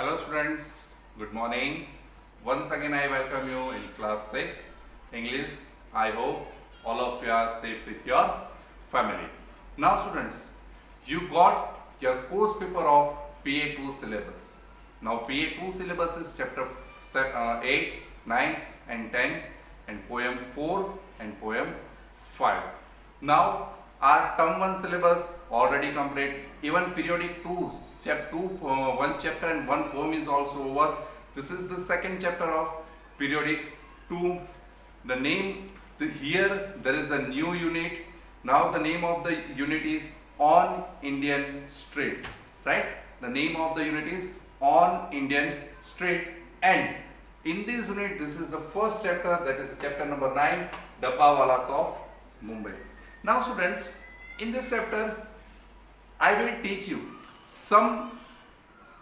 Hello students, good morning. Once again I welcome you in class 6 English. I hope all of you are safe with your family. Now students, you got your course paper of PA2 syllabus. Now PA2 syllabus is chapter 8, 9 and 10 and poem 4 and poem 5. Now our term 1 syllabus already complete. Even periodic 2 one chapter and one poem is also over. This is the second chapter of periodic 2. The name here there is a new unit. Now the name of the unit is On Indian Street, right? The name of the unit is On Indian Street, and in this unit this is the first chapter, that is chapter number 9, Dabbawalas of Mumbai. Now students, in this chapter I will teach you some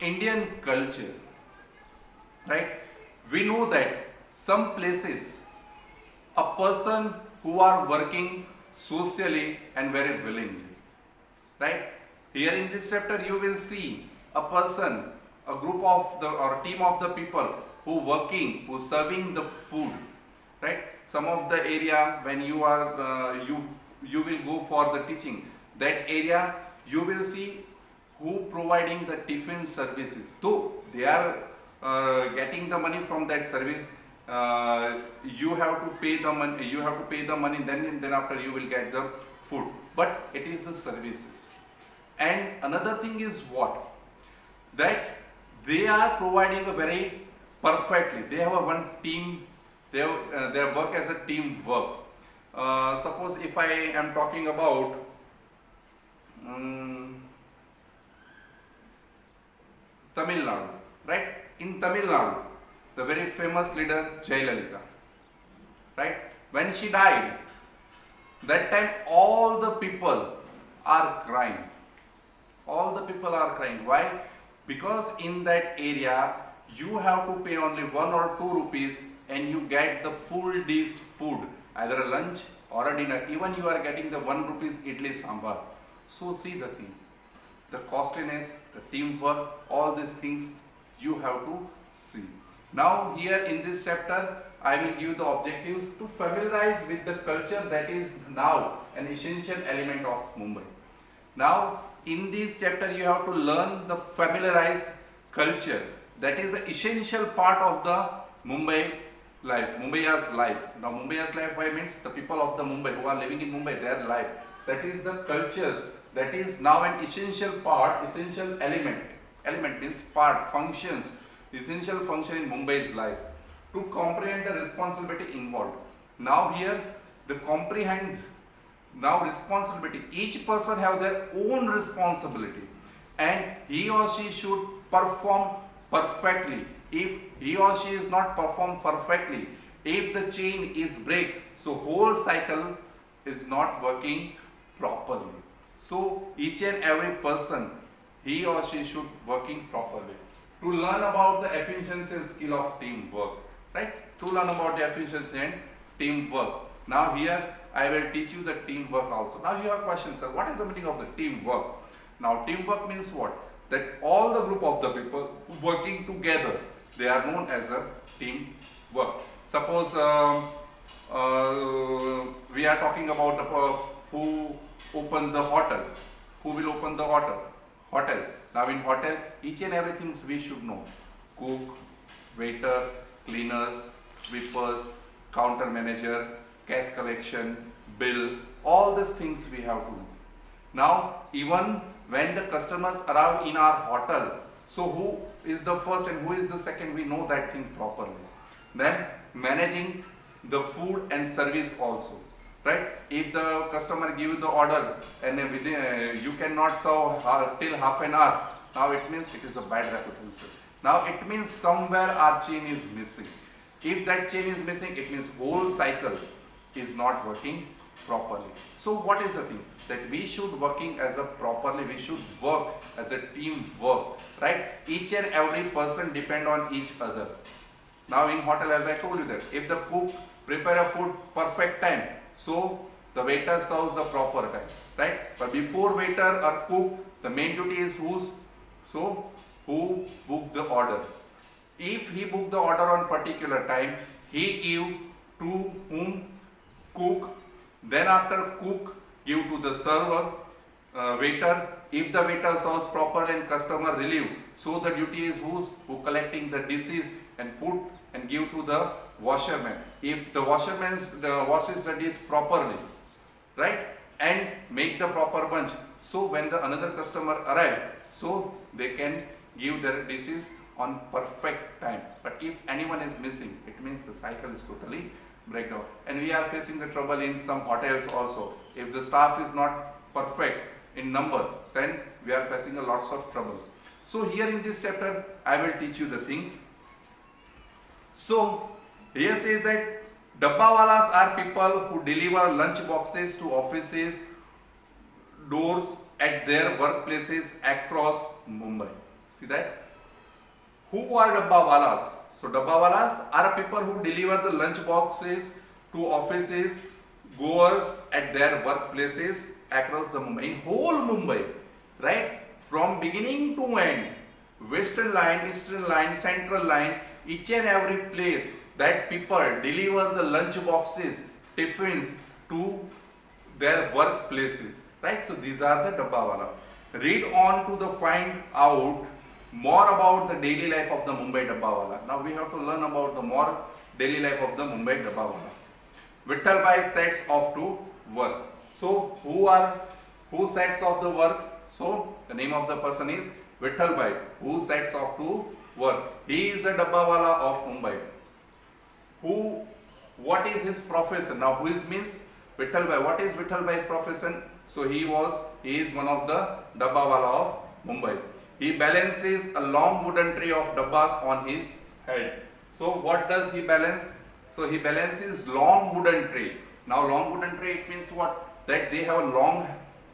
Indian culture, right? We know that some places a person who are working socially and very willingly, right? Here in this chapter you will see a person, a group of the or team of the people who working, who serving the food, right? Some of the area when you are you will go for the teaching, that area you will see who providing the tiffin services. Though they are getting the money from that service, you have to pay the money. You have to pay the money. Then after you will get the food. But it is the services. And another thing is what, that they are providing a very perfectly. They have a one team. They have, their work as a team work. Suppose if I am talking about Tamil Nadu, right? In Tamil Nadu, the very famous leader Jayalalitha, right? When she died, that time all the people are crying. All the people are crying. Why? Because in that area you have to pay only 1 or 2 rupees and you get the full day's food, either a lunch or a dinner. Even you are getting the 1 rupees idli sambar. So see the thing, the costliness, the teamwork, all these things you have to see. Now here in this chapter I will give the objectives to familiarize with the culture that is now an essential element of Mumbai. Now in this chapter you have to learn the familiarized culture that is an essential part of the Mumbai life, Mumbai's life. Now Mumbai's life, why means the people of the Mumbai who are living in Mumbai, their life. That is the cultures. That is now an essential part, essential element. Element means part, functions, essential function in Mumbai's life. To comprehend the responsibility involved. Now here, the comprehend, now responsibility. Each person have their own responsibility. And he or she should perform perfectly. If he or she is not perform perfectly, if the chain is break, so whole cycle is not working properly. So each and every person, he or she should working properly. To learn about the efficiency and skill of teamwork, right? To learn about the efficiency and teamwork. Now here I will teach you the teamwork also. Now you have questions, sir. What is the meaning of the teamwork? Now teamwork means what? That all the group of the people working together, they are known as a teamwork. Suppose we are talking about the who open the hotel, who will open the hotel. Now in hotel, each and everything we should know: cook, waiter, cleaners, sweepers, counter manager, cash collection, bill, all these things we have to know. Now even when the customers arrive in our hotel, so who is the first and who is the second, we know that thing properly. Then managing the food and service also. Right? If the customer give the order and within, you cannot serve till half an hour, now it means it is a bad reputation. Now it means somewhere our chain is missing. If that chain is missing, it means whole cycle is not working properly. So what is the thing? That we should working as a properly, we should work as a team work. Right? Each and every person depend on each other. Now in hotel, as I told you that if the cook prepare a food perfect time, so the waiter serves the proper time, right? But before waiter or cook, the main duty is whose? So who booked the order. If he booked the order on particular time, he give to whom? Cook. Then after cook, give to the server, waiter. If the waiter serves properly and customer relieve, so the duty is whose? Who collecting the dishes and put and give to the washerman. If the washerman washes the dish properly, right, and make the proper bunch, so when the another customer arrive, so they can give their dishes on perfect time. But if anyone is missing, it means the cycle is totally breakdown. And we are facing the trouble in some hotels also. If the staff is not perfect in number, then we are facing a lots of trouble. So here in this chapter, I will teach you the things. So here says that Dabbawalas are people who deliver lunch boxes to offices, doors at their workplaces across Mumbai. See that? Who are Dabbawalas? So Dabbawalas are people who deliver the lunch boxes to offices, goers at their workplaces across the Mumbai, in whole Mumbai, right? From beginning to end, Western line, Eastern line, Central line, each and every place that people deliver the lunch boxes, tiffins to their workplaces, right? So these are the Dabbawala. Read on to the find out more about the daily life of the Mumbai Dabbawala. Now we have to learn about the more daily life of the Mumbai Dabbawala. Vittalbhai sets off to work. So who sets off the work? So the name of the person is Vittalbhai, who sets off to work. He is a Dabbawala of Mumbai. What is his profession? Now who is means Vittalbhai. What is Vittalbhai's profession? So he is one of the Dabbawala of Mumbai. He balances a long wooden tray of dabbas on his head. So what does he balance? So he balances long wooden tray. Now long wooden tray, it means what? That they have a long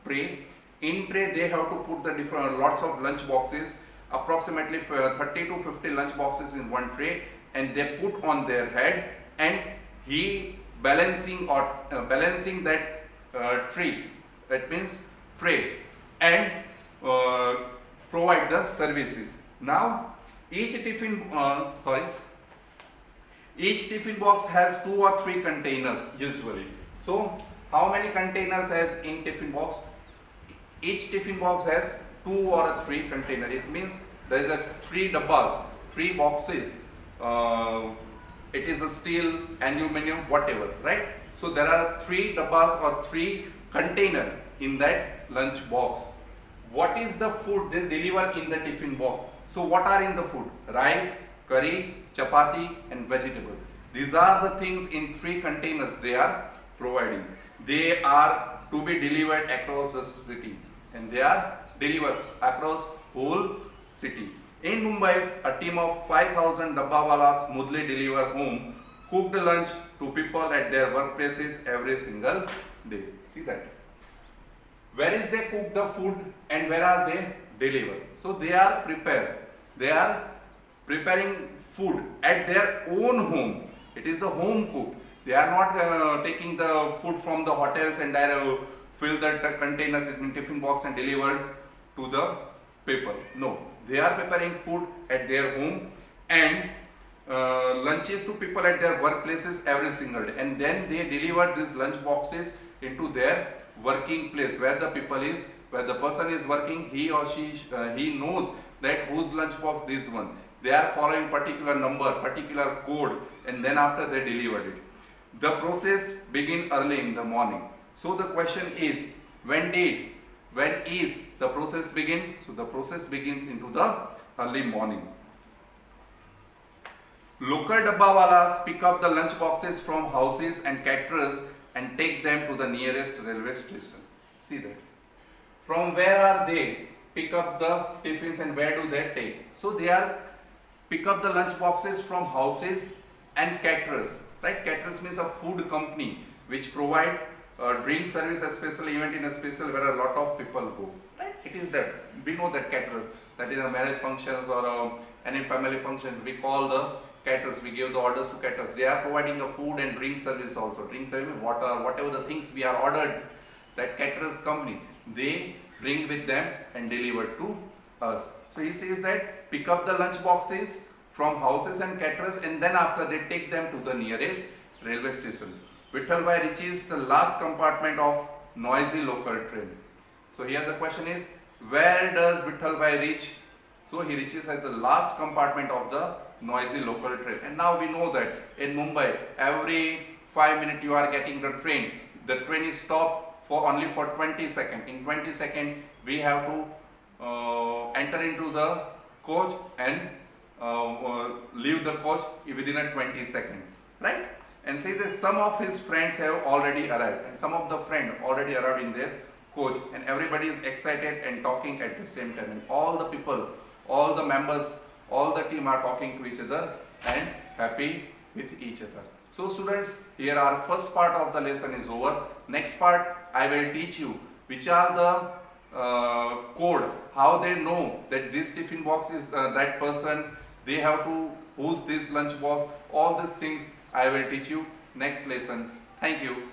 tray. In tray they have to put the different lots of lunch boxes, approximately 30 to 50 lunch boxes in one tray, and they put on their head, and he balancing that tree. That means tray, and provide the services. Now each tiffin box has 2 or 3 containers usually. So how many containers has in tiffin box? Each tiffin box has 2 or 3 containers. It means there is a 3 dabbas, 3 boxes. It is a steel, aluminum, whatever, right? So there are 3 dabbas or 3 containers in that lunch box. What is the food they deliver in the tiffin box? So what are in the food? Rice, curry, chapati and vegetable. These are the things in 3 containers they are providing. They are to be delivered across the city, and they are delivered across whole city. In Mumbai, a team of 5,000 Dabbawalas smoothly deliver home cooked lunch to people at their workplaces every single day. See that? Where is they cook the food and where are they deliver? So they are preparing food at their own home. It is a home cook. They are not taking the food from the hotels and fill the containers in tiffin box and delivered to the people. No, they are preparing food at their home and lunches to people at their workplaces every single day, and then they deliver these lunch boxes into their working place where the people is, where the person is working. He or she he knows that whose lunch box this one. They are following particular number, particular code, and then after they delivered it. The process begin early in the morning. So the question is, when is the process begin? So the process begins into the early morning. Local Dabbawalas pick up the lunch boxes from houses and caterers and take them to the nearest railway station. See that? From where are they pick up the tiffins and where do they take? So they are pick up the lunch boxes from houses and caterers. Right? Caterers means a food company which provide drink service, a special event in a special where a lot of people go. Right? It is that. We know that caterer, that in a marriage functions or any family function, we call the caterers, we give the orders to caterers. They are providing a food and drink service also. Drink service, water, whatever the things we are ordered, that caterers company, they bring with them and deliver to us. So he says that pick up the lunch boxes from houses and caterers, and then after they take them to the nearest railway station. Vithalbhai reaches the last compartment of noisy local train. So here the question is, where does Vithalbhai reach? So he reaches at the last compartment of the noisy local train. And now we know that in Mumbai, every 5 minutes you are getting the train. The train is stopped for only for 20 seconds. In 20 seconds, we have to enter into the coach and leave the coach within a 20 seconds, right? And says that some of his friends have already arrived, and some of the friends already arrived in their coach, and everybody is excited and talking at the same time, and all the people, all the members, all the team are talking to each other and happy with each other. So students, here our first part of the lesson is over. Next part I will teach you which are the code, how they know that this tiffin box is that person, they have to who's this lunch box, all these things I will teach you next lesson. Thank you.